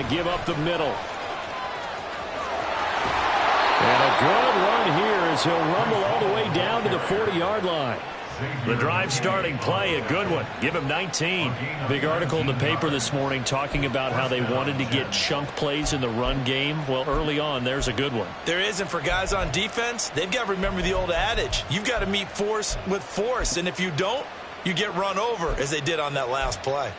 give up the middle. And a good run here as he'll rumble all the way down to the 40-yard line. The drive starting play, a good one. Give him 19. Big article in the paper this morning talking about how they wanted to get chunk plays in the run game. Well, early on, there's a good one. There is, and for guys on defense, they've got to remember the old adage. You've got to meet force with force, and if you don't, you get run over, as they did on that last play.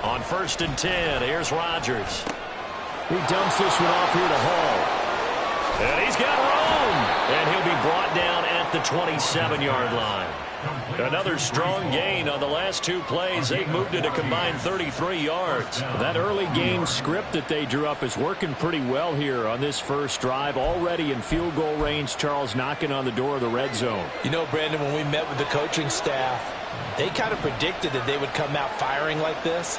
On 1st and 10, here's Rodgers. He dumps this one off here to Hall. And he's got room. And he'll be brought down at the 27-yard line. Another strong gain on the last two plays. They've moved it a combined 33 yards. That early game script that they drew up is working pretty well here on this first drive. Already in field goal range, Charles knocking on the door of the red zone. You know, Brandon, when we met with the coaching staff, they kind of predicted that they would come out firing like this.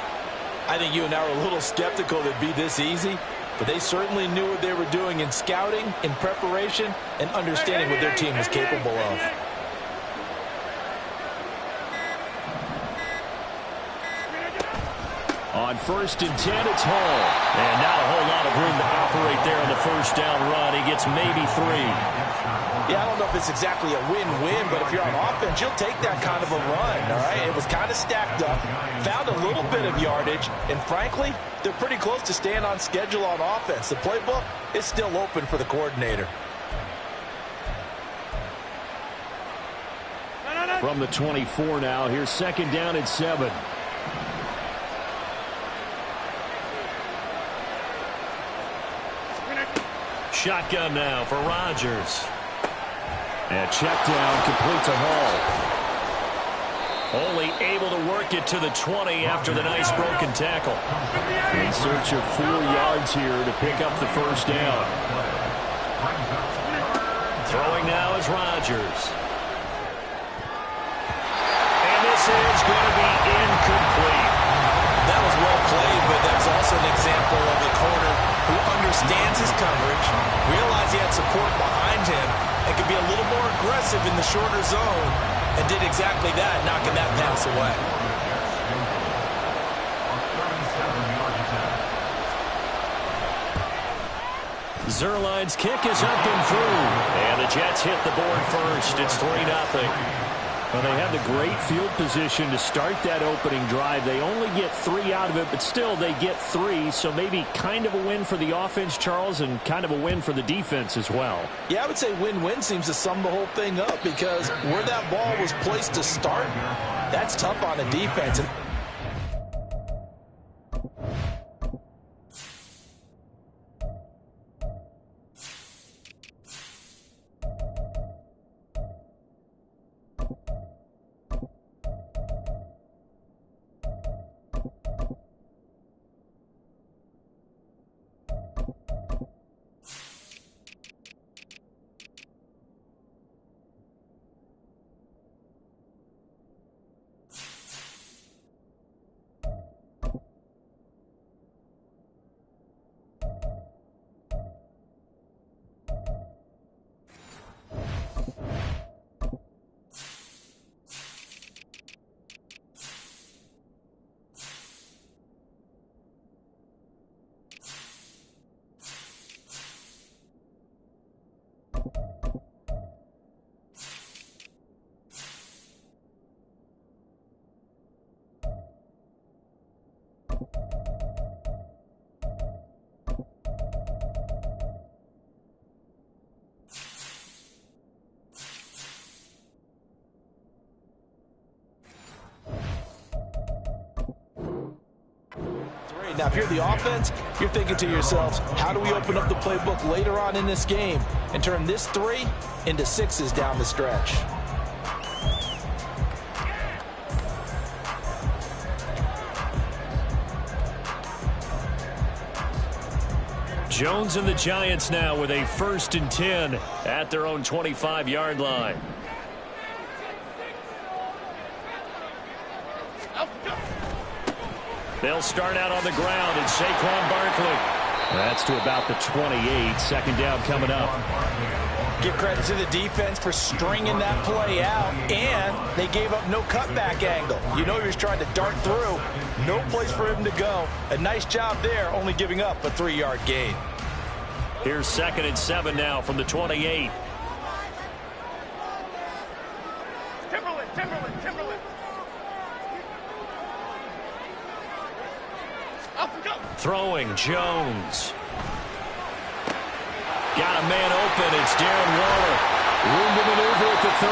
I think you and I were a little skeptical it'd be this easy, but they certainly knew what they were doing in scouting, in preparation, and understanding what their team was capable of. On 1st and 10, it's Hall. And not a whole lot of room to operate there on the first down run. He gets maybe 3. Yeah, I don't know if it's exactly a win-win, but if you're on offense, you'll take that kind of a run, all right? It was kind of stacked up, found a little bit of yardage, and frankly, they're pretty close to staying on schedule on offense. The playbook is still open for the coordinator. From the 24 now, here's 2nd down and 7. Shotgun now for Rodgers. And check down, complete to Hall. Only able to work it to the 20 after the nice broken tackle. In search of 4 yards here to pick up the first down. Throwing now is Rodgers. And this is going to be incomplete. That was well played, but that's also an example of a corner who understands his coverage, realized he had support behind him, and could be a little more aggressive in the shorter zone, and did exactly that, knocking that pass away. Zerline's kick is up and through, and the Jets hit the board first. It's 3-0. Well, they had the great field position to start that opening drive. They only get 3 out of it, but still they get 3, so maybe kind of a win for the offense, Charles, and kind of a win for the defense as well. Yeah, I would say win-win seems to sum the whole thing up, because where that ball was placed to start, that's tough on a defense. Now, if you're the offense, you're thinking to yourselves, how do we open up the playbook later on in this game and turn this 3 into 6s down the stretch? Jones and the Giants now with a 1st and 10 at their own 25-yard line. They'll start out on the ground. It's Saquon Barkley. That's to about the 28. Second down coming up. Give credit to the defense for stringing that play out, and they gave up no cutback angle. You know he was trying to dart through. No place for him to go. A nice job there, only giving up a 3-yard gain. Here's 2nd and 7 now from the 28. Timberland. Throwing, Jones. Got a man open. It's Darren Waller. Room to maneuver at the 35.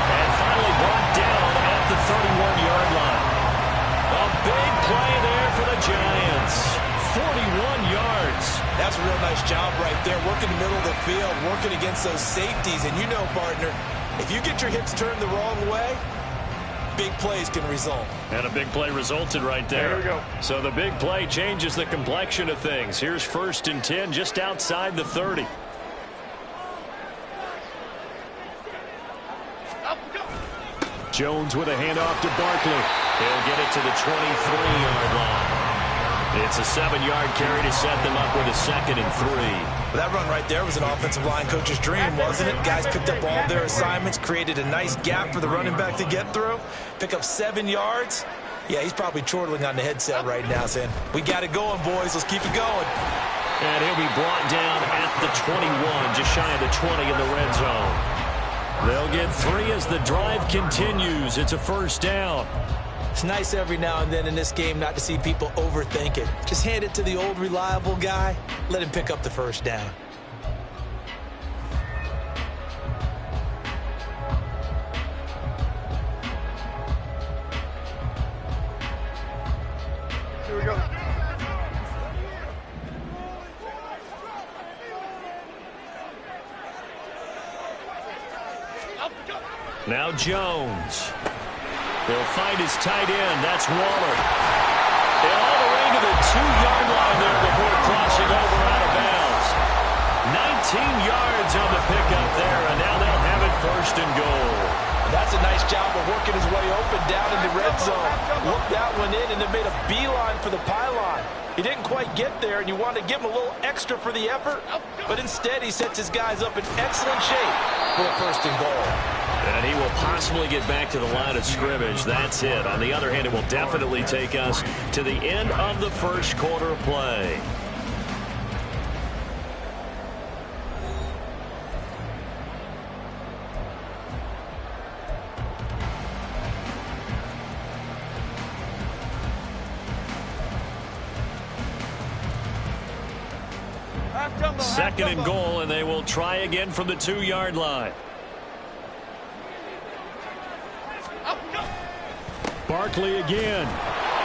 And finally brought down at the 31-yard line. A big play there for the Giants. 41 yards. That's a real nice job right there. Working the middle of the field, working against those safeties. And you know, partner, if you get your hips turned the wrong way, big plays can result. And a big play resulted right there. There we go. So the big play changes the complexion of things. Here's 1st and 10 just outside the 30. Jones with a handoff to Barkley. He'll get it to the 23-yard line. It's a 7-yard carry to set them up with a 2nd and 3. Well, that run right there was an offensive line coach's dream, wasn't it? Guys picked up all their assignments, created a nice gap for the running back to get through. Pick up 7 yards. Yeah, he's probably chortling on the headset right now, saying, we got it going, boys. Let's keep it going. And he'll be brought down at the 21, just shy of the 20 in the red zone. They'll get 3 as the drive continues. It's a 1st down. It's nice every now and then in this game not to see people overthink it. Just hand it to the old reliable guy. Let him pick up the 1st down. Here we go. Now Jones. He'll find his tight end. That's Waller. And all the way to the 2-yard line there before crossing over out of bounds. 19 yards on the pickup there, and now they'll have it 1st and goal. That's a nice job of working his way open down in the red zone. Looked that one in and then made a beeline for the pylon. He didn't quite get there, and you want to give him a little extra for the effort, but instead he sets his guys up in excellent shape for a 1st and goal. And he will possibly get back to the line of scrimmage. That's it. On the other hand, it will definitely take us to the end of the 1st quarter of play. Second and goal, and they will try again from the 2-yard line. Barkley again.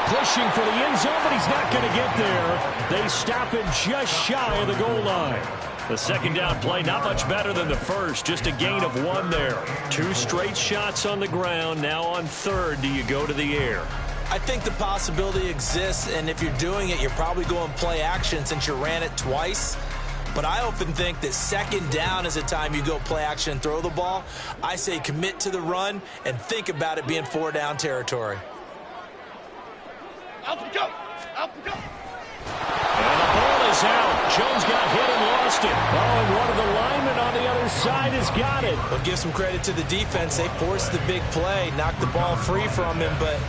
Pushing for the end zone, but he's not going to get there. They stop him just shy of the goal line. The 2nd down play, not much better than the 1st. Just a gain of 1 there. 2 straight shots on the ground. Now on 3rd, do you go to the air? I think the possibility exists, and if you're doing it, you're probably going play action since you ran it twice. But I often think that 2nd down is the time you go play action and throw the ball. I say commit to the run and think about it being 4-down territory. Out we go. And the ball is out. Jones got hit and lost it. Oh, and one of the linemen on the other side has got it. Well, give some credit to the defense. They forced the big play, knocked the ball free from him, but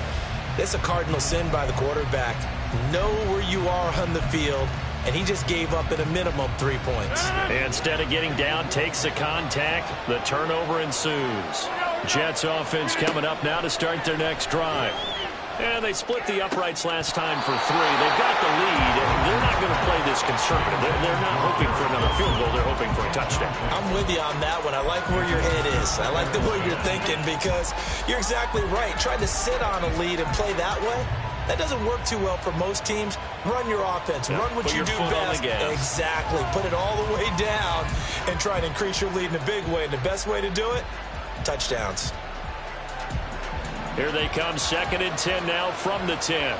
it's a cardinal sin by the quarterback. Know where you are on the field, and he just gave up at a minimum 3 points. Instead of getting down, takes the contact. The turnover ensues. Jets offense coming up now to start their next drive. And they split the uprights last time for 3. They've got the lead, and they're not going to play this conservative. They're not hoping for another field goal. They're hoping for a touchdown. I'm with you on that one. I like where your head is. I like the way you're thinking because you're exactly right. Trying to sit on a lead and play that way, that doesn't work too well for most teams. Run your offense. Run what you do best. Exactly. Put it all the way down and try and increase your lead in a big way. And the best way to do it, touchdowns. Here they come, 2nd and 10 now from the 10.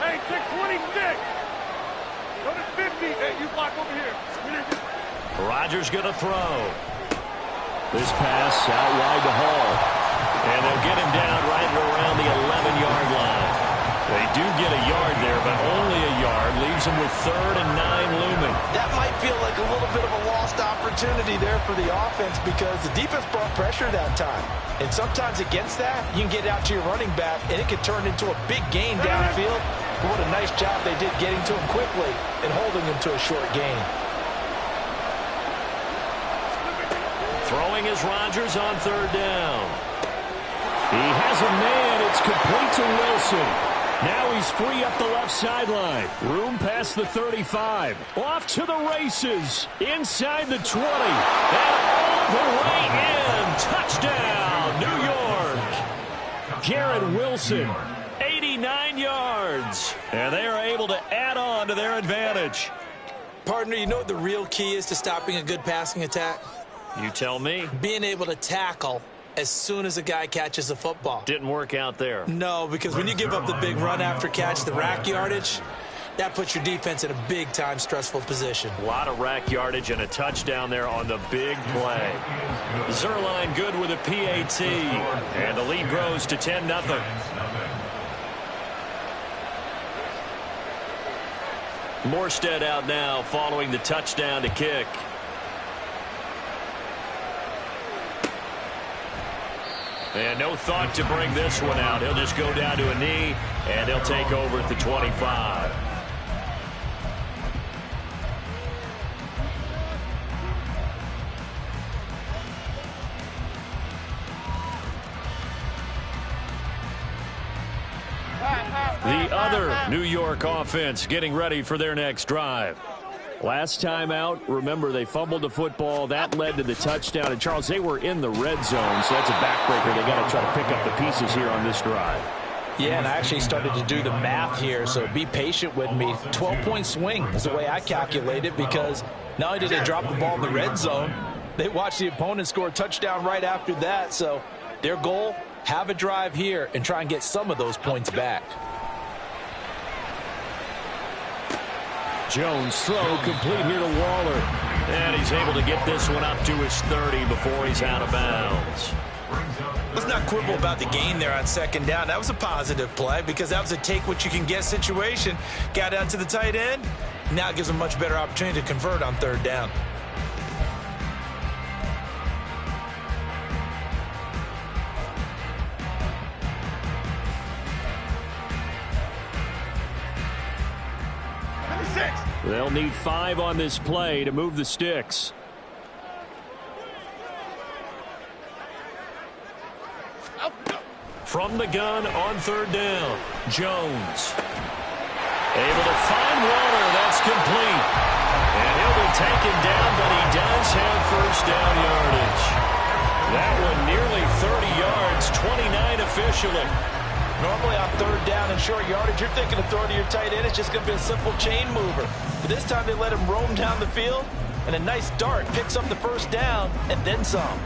Hey, check 26. Go to 50. Hey, you block over here. Rodgers going to throw. This pass out wide to Hall. And they'll get him down right around the 11-yard line. They do get a yard there, but only a yard. Leaves them with 3rd and 9 looming. That might feel like a little bit of a lost opportunity there for the offense because the defense brought pressure that time. And sometimes against that, you can get out to your running back, and it can turn into a big gain downfield. But what a nice job they did getting to him quickly and holding him to a short gain. Throwing is Rodgers on 3rd down. He has a man. It's complete to Wilson. Now he's free up the left sideline. Room past the 35. Off to the races. Inside the 20. And all the way in. Touchdown, New York. Garrett Wilson, 89 yards. And they are able to add on to their advantage. Partner, you know what the real key is to stopping a good passing attack? You tell me. Being able to tackle as soon as a guy catches the football. Didn't work out there. No, because when you give up the big run after catch, the rack yardage, that puts your defense in a big-time stressful position. A lot of rack yardage and a touchdown there on the big play. Zerline good with a PAT. And the lead grows to 10-0. Morstead out now following the touchdown to kick. And no thought to bring this one out. He'll just go down to a knee, and they'll take over at the 25. The other New York offense getting ready for their next drive. Last time out, remember, they fumbled the football. That led to the touchdown. And, Charles, they were in the red zone, so that's a backbreaker. They got to try to pick up the pieces here on this drive. Yeah, and I actually started to do the math here, so be patient with me. 12-point swing is the way I calculate it because not only did they drop the ball in the red zone, they watched the opponent score a touchdown right after that. So their goal, have a drive here and try and get some of those points back. Jones throw complete here to Waller. And he's able to get this one up to his 30 before he's out of bounds. Let's not quibble about the gain there on 2nd down. That was a positive play because that was a take-what-you-can-get situation. Got out to the tight end. Now it gives them a much better opportunity to convert on 3rd down. They'll need 5 on this play to move the sticks. From the gun on 3rd down, Jones. Able to find Waller. That's complete. And he'll be taken down, but he does have 1st down yardage. That one nearly 30 yards, 29 officially. Normally on 3rd down and short yardage, you're thinking of throwing to your tight end. It's just going to be a simple chain mover. But this time they let him roam down the field, and a nice dart picks up the 1st down and then some.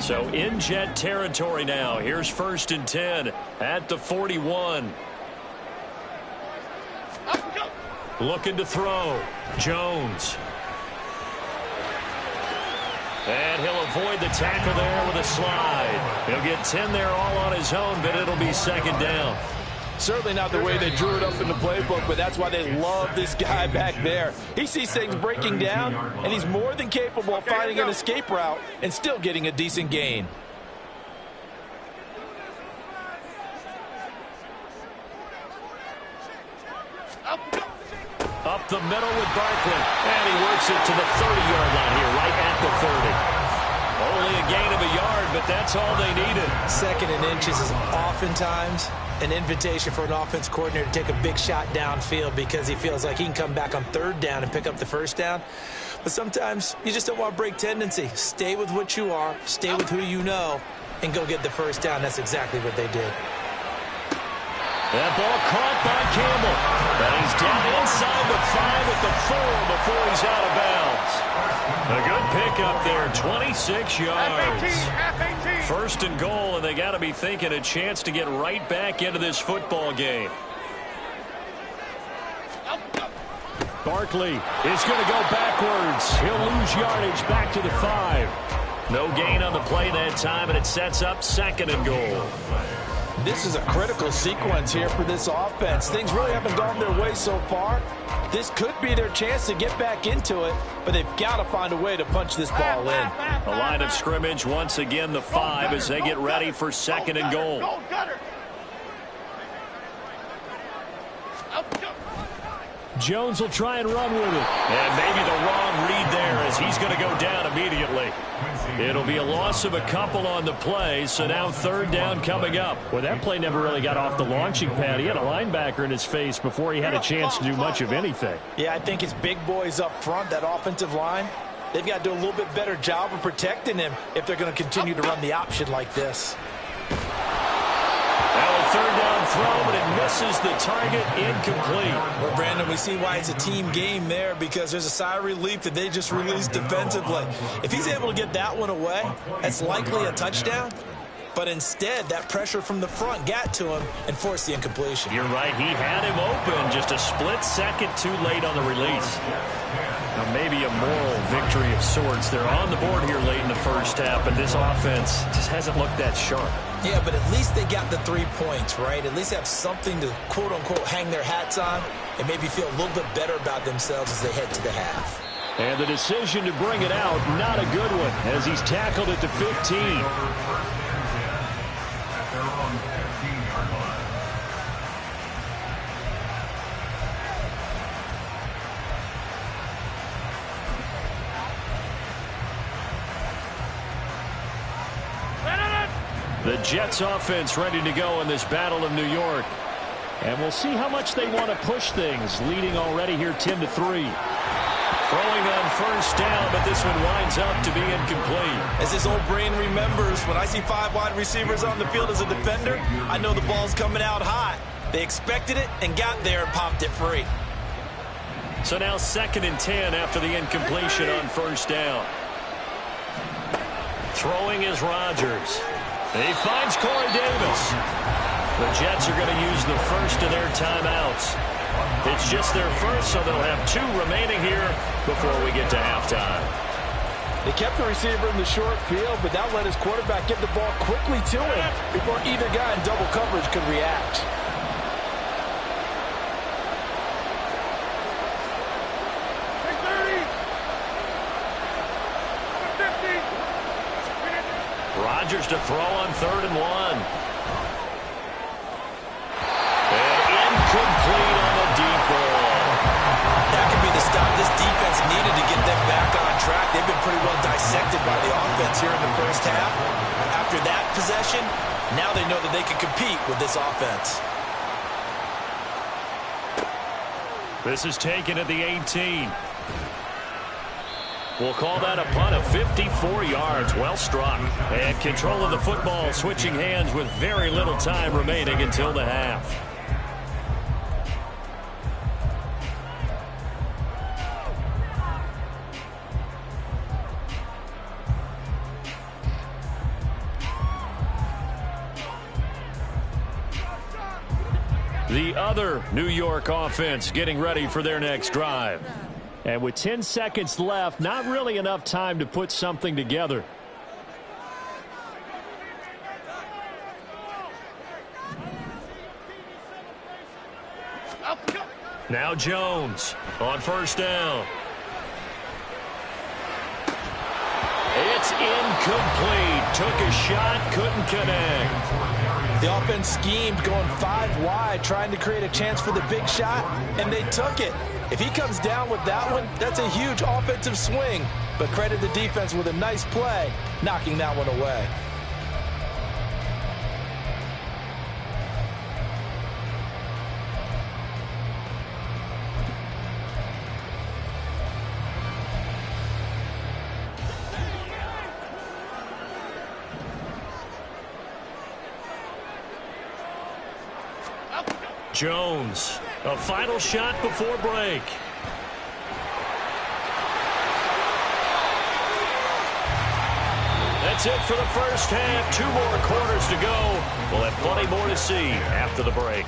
So in jet territory now. Here's 1st and 10 at the 41. Looking to throw. Jones. And he'll avoid the tackle there with a slide. He'll get 10 there all on his own, but it'll be 2nd down. Certainly not the way they drew it up in the playbook, but that's why they love this guy back there. He sees things breaking down, and he's more than capable of finding an escape route and still getting a decent gain. Up the middle with Barkley. And he works it to the 30-yard line here, right at the 30. Only a gain of a yard, but that's all they needed. 2nd and inches is oftentimes an invitation for an offense coordinator to take a big shot downfield because he feels like he can come back on 3rd down and pick up the 1st down. But sometimes you just don't want to break tendency. Stay with what you are, stay with who you know, and go get the 1st down. That's exactly what they did. That ball caught by Campbell. And he's down inside the 5 at the 4 before he's out of bounds. A good pickup there, 26 yards. 1st and goal, and they got to be thinking a chance to get right back into this football game. Barkley is going to go backwards. He'll lose yardage back to the 5. No gain on the play that time, and it sets up 2nd and goal. This is a critical sequence here for this offense. Things really haven't gone their way so far. This could be their chance to get back into it, but they've got to find a way to punch this ball in. The line of scrimmage, once again, the 5 as they get ready for 2nd and goal. Jones will try and run with it. And maybe the wrong read there as he's going to go down immediately. It'll be a loss of a couple on the play, so now 3rd down coming up. Well, that play never really got off the launching pad. He had a linebacker in his face before he had a chance to do much of anything. Yeah, I think it's big boys up front, that offensive line. They've got to do a little bit better job of protecting him if they're going to continue to run the option like this. Now a 3rd down throw, but it misses the target, incomplete. Well, Brandon, we see why it's a team game there, because there's a sigh of relief that they just released defensively. If he's able to get that one away, that's likely a touchdown. But instead, that pressure from the front got to him and forced the incompletion. You're right. He had him open, just a split second too late on the release. Now maybe a moral victory of sorts. They're on the board here late in the first half, but this offense just hasn't looked that sharp. Yeah, but at least they got the 3 points, right? At least have something to, quote-unquote, hang their hats on and maybe feel a little bit better about themselves as they head to the half. And the decision to bring it out, not a good one, as he's tackled at the 15. The Jets offense ready to go in this Battle of New York. And we'll see how much they want to push things, leading already here 10-3. Throwing on 1st down, but this one winds up to be incomplete. As his old brain remembers, when I see 5 wide receivers on the field as a defender, I know the ball's coming out hot. They expected it and got there and popped it free. So now 2nd and 10 after the incompletion on 1st down. Throwing is Rodgers. He finds Corey Davis. The Jets are going to use the first of their timeouts. It's just their first, so they'll have 2 remaining here before we get to halftime. They kept the receiver in the short field, but that let his quarterback get the ball quickly to him before either guy in double coverage could react. Rodgers to throw on 3rd and 1. And incomplete on the deep ball. That could be the stop this defense needed to get them back on track. They've been pretty well dissected by the offense here in the first half. After that possession, now they know that they can compete with this offense. This is taken at the 18. We'll call that a punt of 54 yards. Well struck. And control of the football switching hands with very little time remaining until the half. The other New York offense getting ready for their next drive. And with 10 seconds left, not really enough time to put something together. Now Jones on 1st down. It's incomplete. Took a shot, couldn't connect. The offense schemed going 5 wide, trying to create a chance for the big shot, and they took it. If he comes down with that one, that's a huge offensive swing. But credit the defense with a nice play, knocking that one away. Jones, a final shot before break. That's it for the first half. 2 more quarters to go. We'll have plenty more to see after the break.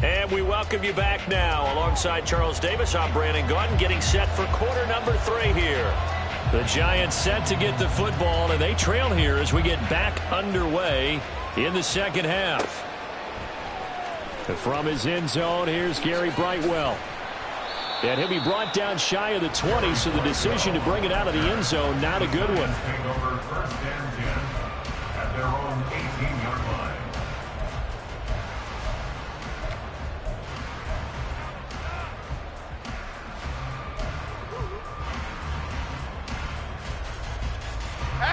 And we welcome you back now. Alongside Charles Davis, I'm Brandon Gaudin, getting set for quarter number 3 here. The Giants set to get the football, and they trail here as we get back underway in the second half. From his end zone, here's Gary Brightwell. And he'll be brought down shy of the 20, so the decision to bring it out of the end zone, not a good one. First and 10 at their own 18-yard line.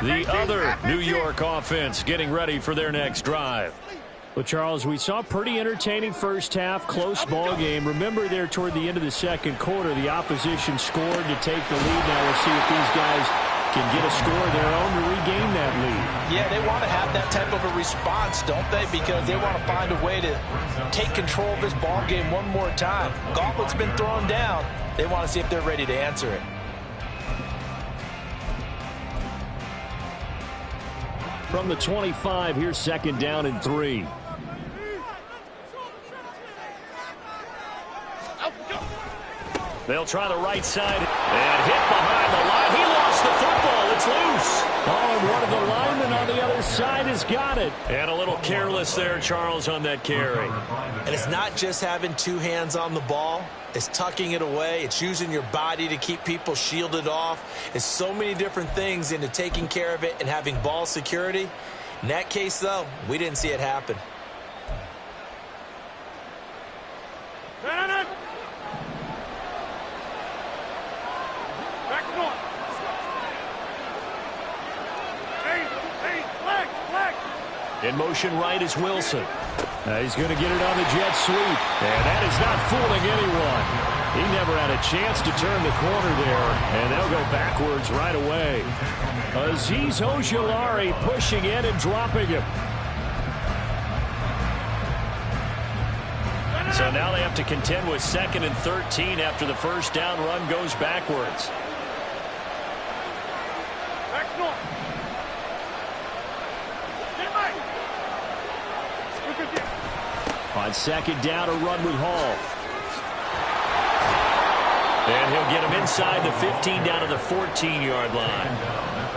The other New York offense getting ready for their next drive. Well, Charles, we saw a pretty entertaining first half, close ball game. Remember there toward the end of the second quarter, the opposition scored to take the lead. Now we'll see if these guys can get a score of their own to regain that lead. Yeah, they want to have that type of a response, don't they? Because they want to find a way to take control of this ball game one more time. Gauntlet's been thrown down. They want to see if they're ready to answer it. From the 25, here's second down and 3. They'll try the right side and hit behind the line. He lost the football. It's loose. Oh, and one of the linemen on the other side has got it. And a little careless there, Charles, on that carry. And it's not just having two hands on the ball. It's tucking it away. It's using your body to keep people shielded off. It's so many different things into taking care of it and having ball security. In that case, though, we didn't see it happen. In motion right is Wilson. He's going to get it on the jet sweep. And that is not fooling anyone. He never had a chance to turn the corner there. And they'll go backwards right away. Azeez Ojulari pushing in and dropping him. So now they have to contend with 2nd and 13 after the first down run goes backwards. On second down, a run with Hall. And he'll get him inside the 15 down to the 14-yard line.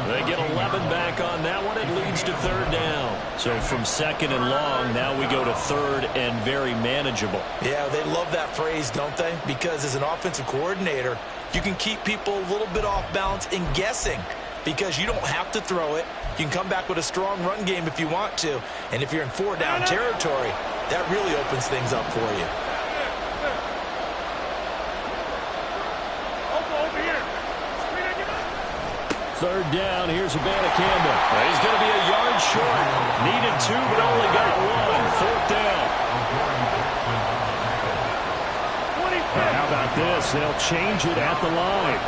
They get 11 back on that one. It leads to 3rd down. So from 2nd and long, now we go to 3rd and very manageable. Yeah, they love that phrase, don't they? Because as an offensive coordinator, you can keep people a little bit off balance and guessing because you don't have to throw it. You can come back with a strong run game if you want to. And if you're in 4-down territory, that really opens things up for you. Third down, here's Abanikanda. He's going to be a yard short. Needed 2, but only got 1. 4th down. How about this? They'll change it at the line.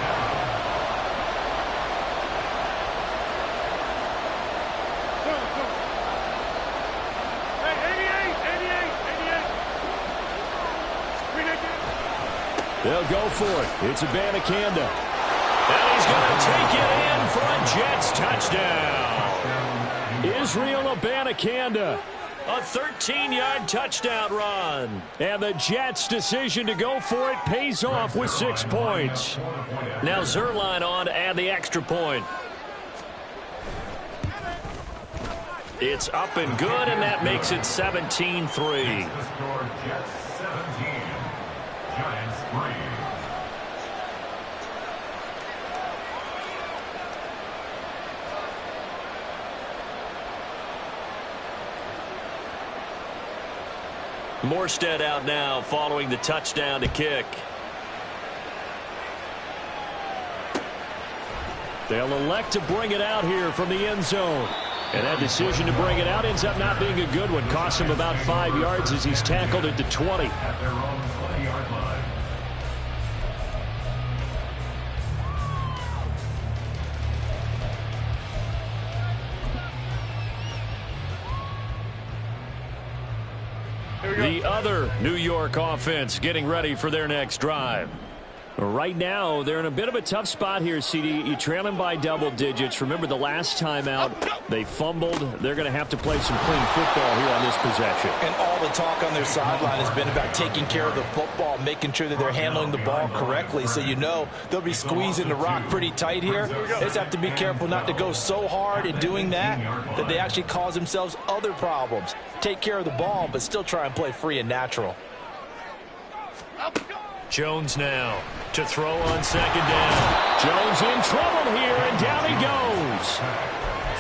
They'll go for it. It's Abanikanda. And he's going to take it in for a Jets touchdown. Israel Abanikanda. A 13-yard touchdown run. And the Jets' decision to go for it pays off with 6 points. Now Zerline on to add the extra point. It's up and good, and that makes it 17-3. Giants 3. Morstead out now following the touchdown to kick. They'll elect to bring it out here from the end zone. And that decision to bring it out ends up not being a good one. Costs him about 5 yards as he's tackled at the 20. At their own 20-yard line. The other New York offense getting ready for their next drive. Right now, they're in a bit of a tough spot here, CD. You trail them by double digits. Remember the last time out, they fumbled. They're going to have to play some clean football here on this possession. And all the talk on their sideline has been about taking care of the football, making sure that they're handling the ball correctly. So you know they'll be squeezing the rock pretty tight here. They just have to be careful not to go so hard in doing that they actually cause themselves other problems. Take care of the ball, but still try and play free and natural. Jones now to throw on second down. Jones in trouble here, and down he goes.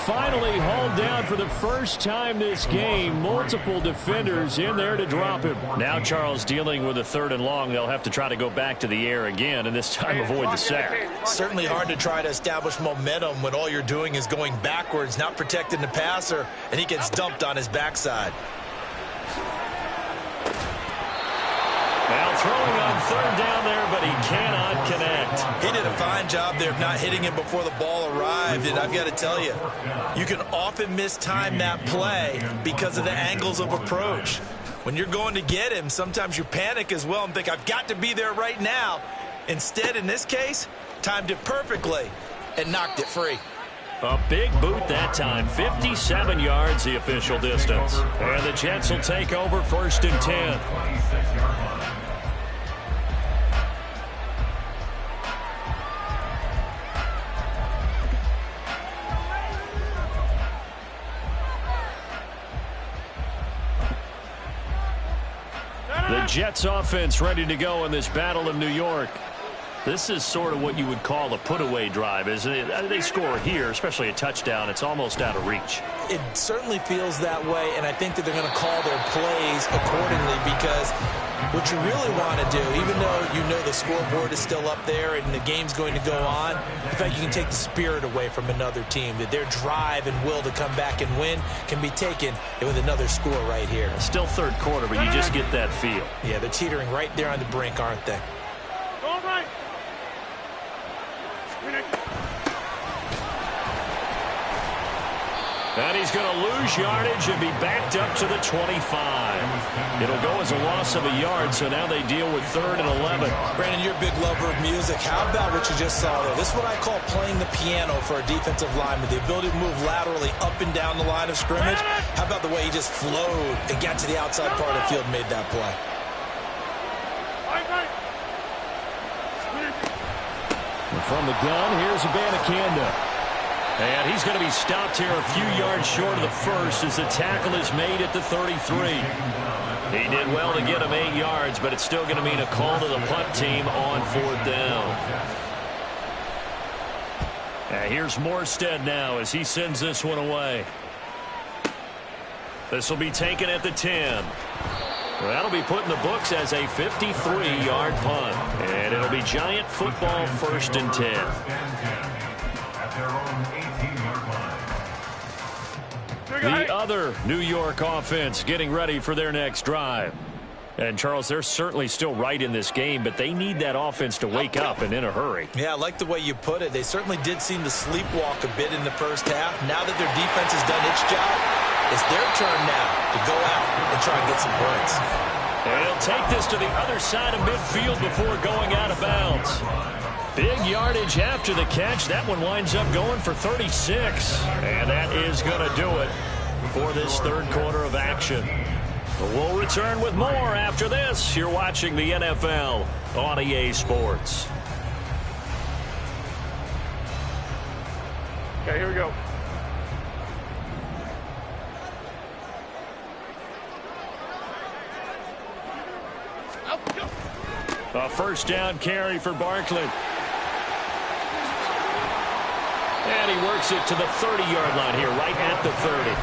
Finally hauled down for the first time this game. Multiple defenders in there to drop him. Now Charles dealing with a 3rd and long. They'll have to try to go back to the air again, and this time avoid the sack. Certainly hard to try to establish momentum when all you're doing is going backwards, not protecting the passer, and he gets dumped on his backside. Now throwing on 3rd down there, but he cannot connect. He did a fine job there of not hitting him before the ball arrived, and I've got to tell you, you can often mistime that play because of the angles of approach. When you're going to get him, sometimes you panic as well and think, I've got to be there right now. Instead, in this case, timed it perfectly and knocked it free. A big boot that time. 57 yards the official distance. And the Jets will take over 1st and 10. The Jets offense ready to go in this Battle of New York. This is sort of what you would call a put-away drive, isn't it? They score here, especially a touchdown. It's almost out of reach. It certainly feels that way, and I think that they're going to call their plays accordingly because what you really want to do, even though you know the scoreboard is still up there and the game's going to go on, in fact, you can take the spirit away from another team, that their drive and will to come back and win can be taken with another score right here. Still 3rd quarter, but you just get that feel. Yeah, they're teetering right there on the brink, aren't they? All right. And he's going to lose yardage and be backed up to the 25. It'll go as a loss of a yard, so now they deal with 3rd and 11. Brandon, you're a big lover of music. How about what you just saw there? This is what I call playing the piano for a defensive lineman, the ability to move laterally up and down the line of scrimmage. How about the way he just flowed and got to the outside part of the field and made that play? From the gun, here's Abanikanda. And he's going to be stopped here a few yards short of the first as the tackle is made at the 33. He did well to get him 8 yards, but it's still going to mean a call to the punt team on 4th down. And here's Morstead now as he sends this one away. This will be taken at the 10. Well, that'll be put in the books as a 53-yard punt. And it'll be Giant football 1st and 10. The other New York offense getting ready for their next drive. And, Charles, they're certainly still right in this game, but they need that offense to wake up and in a hurry. Yeah, I like the way you put it. They certainly did seem to sleepwalk a bit in the first half. Now that their defense has done its job, it's their turn now to go out and try and get some points. And he'll take this to the other side of midfield before going out of bounds. Big yardage after the catch. That one winds up going for 36. And that is going to do it for this 3rd quarter of action. We'll return with more after this. You're watching the NFL on EA Sports. Okay, here we go. A 1st down carry for Barkley. And he works it to the 30-yard line here, right at the 30.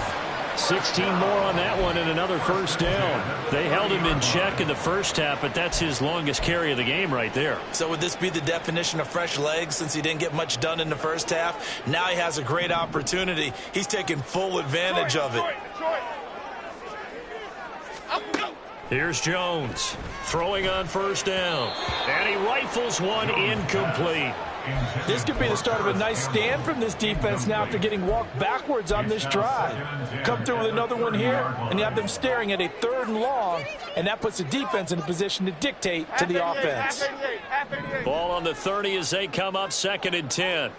16 more on that one and another 1st down. They held him in check in the first half, but that's his longest carry of the game right there. So would this be the definition of fresh legs since he didn't get much done in the first half? Now he has a great opportunity. He's taking full advantage of it. Here's Jones throwing on 1st down. And he rifles one incomplete. This could be the start of a nice stand from this defense now after getting walked backwards on this drive. Come through with another one here, and you have them staring at a 3rd and long, and that puts the defense in a position to dictate to the offense. Ball on the 30 as they come up 2nd and 10.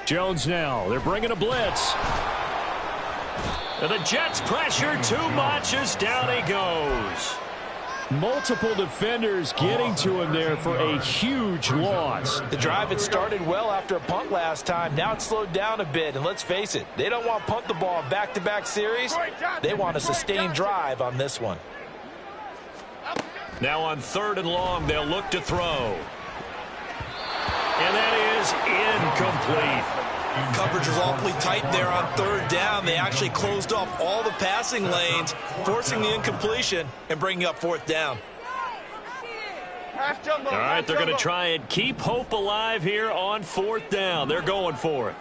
Jones now. They're bringing a blitz. And the Jets pressure too much as down he goes. Multiple defenders getting to him there for a huge loss. The drive had started well after a punt last time. Now it's slowed down a bit, and let's face it, they don't want to punt the ball in back-to-back series. They want a sustained drive on this one. Now on 3rd and long, they'll look to throw. And that is incomplete. Coverage was awfully tight there on 3rd down. They actually closed off all the passing lanes, forcing the incompletion and bringing up 4th down. All right, they're going to try and keep hope alive here on 4th down. They're going for it.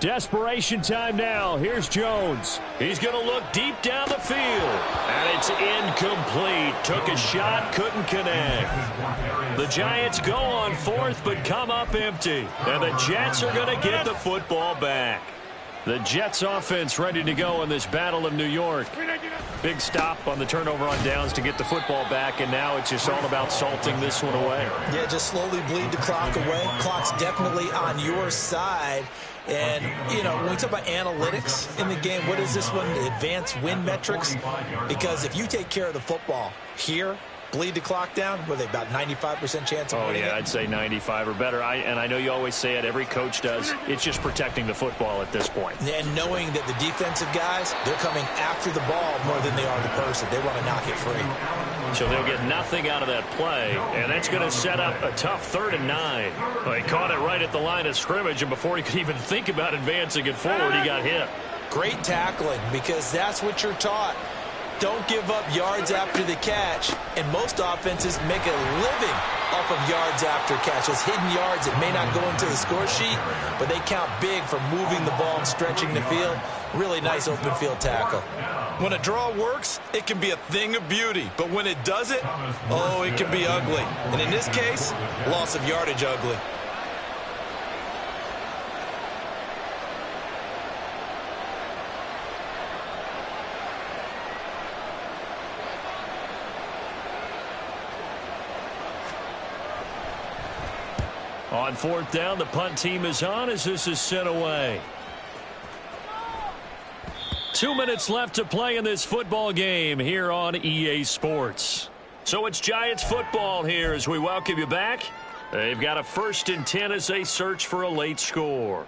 Desperation time now. Here's Jones. He's going to look deep down the field. And it's incomplete. Took a shot, couldn't connect. The Giants go on 4th, but come up empty. And the Jets are going to get the football back. The Jets offense ready to go in this Battle of New York. Big stop on the turnover on downs to get the football back, and now it's just all about salting this one away. Yeah, just slowly bleed the clock away. Clock's definitely on your side. And, you know, when we talk about analytics in the game, what is this one? Advanced win metrics? Because if you take care of the football here, bleed the clock down, what are they, about 95% chance of winning it? I'd say 95 or better. And I know you always say it, every coach does. It's just protecting the football at this point. And knowing that the defensive guys, they're coming after the ball more than they are the person. They want to knock it free. So they'll get nothing out of that play, and that's going to set up a tough 3rd and 9. Well, he caught it right at the line of scrimmage, and before he could even think about advancing it forward, he got hit. Great tackling, because that's what you're taught. Don't give up yards after the catch, and most offenses make a living off of yards after catch. Those hidden yards that may not go into the score sheet, but they count big for moving the ball and stretching the field. Really nice open field tackle. When a draw works, it can be a thing of beauty, but when it doesn't, oh, it can be ugly. And in this case, loss of yardage ugly. On 4th down, the punt team is on as this is sent away. 2 minutes left to play in this football game here on EA Sports. So it's Giants football here as we welcome you back. They've got a 1st and 10 as they search for a late score.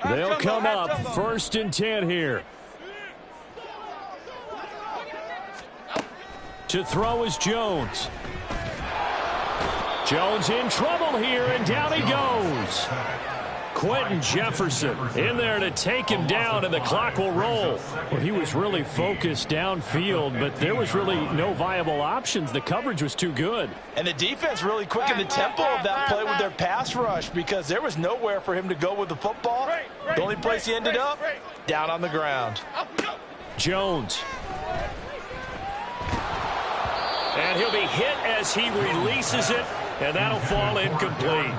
They'll come up 1st and 10 here. To throw is Jones. Jones in trouble here, and down he goes. Quentin Jefferson in there to take him down, and the clock will roll. Well, he was really focused downfield, but there was really no viable options. The coverage was too good. And the defense really quickened the tempo of that play with their pass rush because there was nowhere for him to go with the football. The only place he ended up, down on the ground. Jones. And he'll be hit as he releases it, and that'll fall incomplete.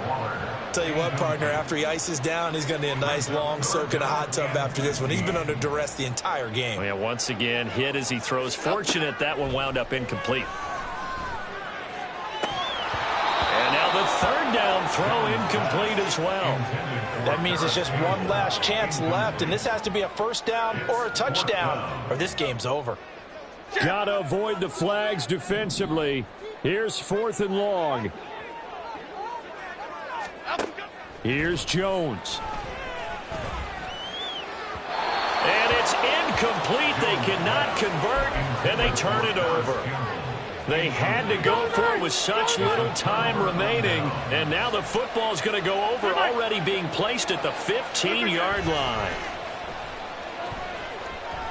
Tell you what, partner, after he ices down, he's going to need a nice long soak in a hot tub after this one. He's been under duress the entire game. Oh, yeah, once again, hit as he throws. Fortunate that one wound up incomplete. And now the 3rd down throw incomplete as well. That means it's just one last chance left, and this has to be a 1st down or a touchdown, or this game's over. Got to avoid the flags defensively. Here's 4th and long. Here's Jones. And it's incomplete. They cannot convert, and they turn it over. They had to go for it with such little time remaining, and now the football's going to go over, already being placed at the 15-yard line.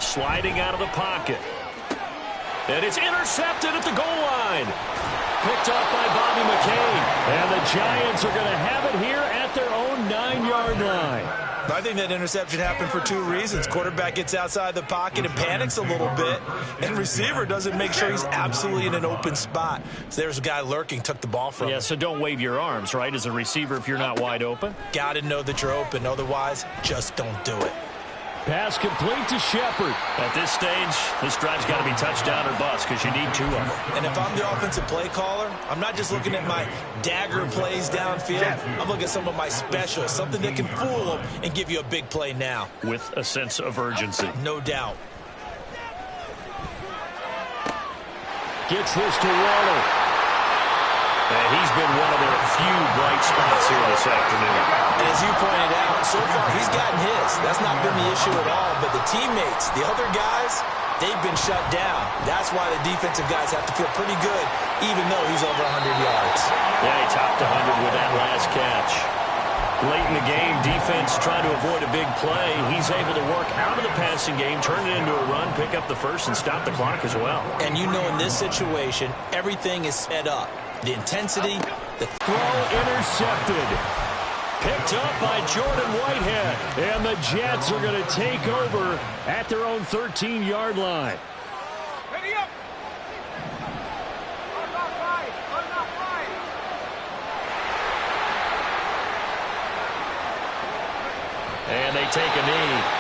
Sliding out of the pocket. And it's intercepted at the goal line. picked off by Bobby McCain. And the Giants are going to have it here at their own 9-yard line. I think that interception happened for two reasons. Quarterback gets outside the pocket and panics a little bit, and receiver doesn't make sure he's absolutely in an open spot. So there's a guy lurking, took the ball from him. Yeah, so don't wave your arms, right, as a receiver if you're not wide open. Got to know that you're open. Otherwise, just don't do it. Pass complete to Shepard. At this stage, this drive's got to be touchdown or bust because you need two of them. And if I'm the offensive play caller, I'm not just looking at my dagger plays downfield. I'm looking at some of my specials, something that can fool them and give you a big play now. With a sense of urgency. No doubt. Gets this to Waller. And he's been one of their few bright spots here this afternoon. And as you pointed out, so far he's gotten his. That's not been the issue at all. But the teammates, the other guys, they've been shut down. That's why the defensive guys have to feel pretty good, even though he's over 100 yards. Yeah, he topped 100 with that last catch. Late in the game, defense trying to avoid a big play. He's able to work out of the passing game, turn it into a run, pick up the first, and stop the clock as well. And you know in this situation, everything is sped up. The intensity, the throw intercepted. Picked up by Jordan Whitehead. And the Jets are going to take over at their own 13-yard line. Ready up. And they take a knee.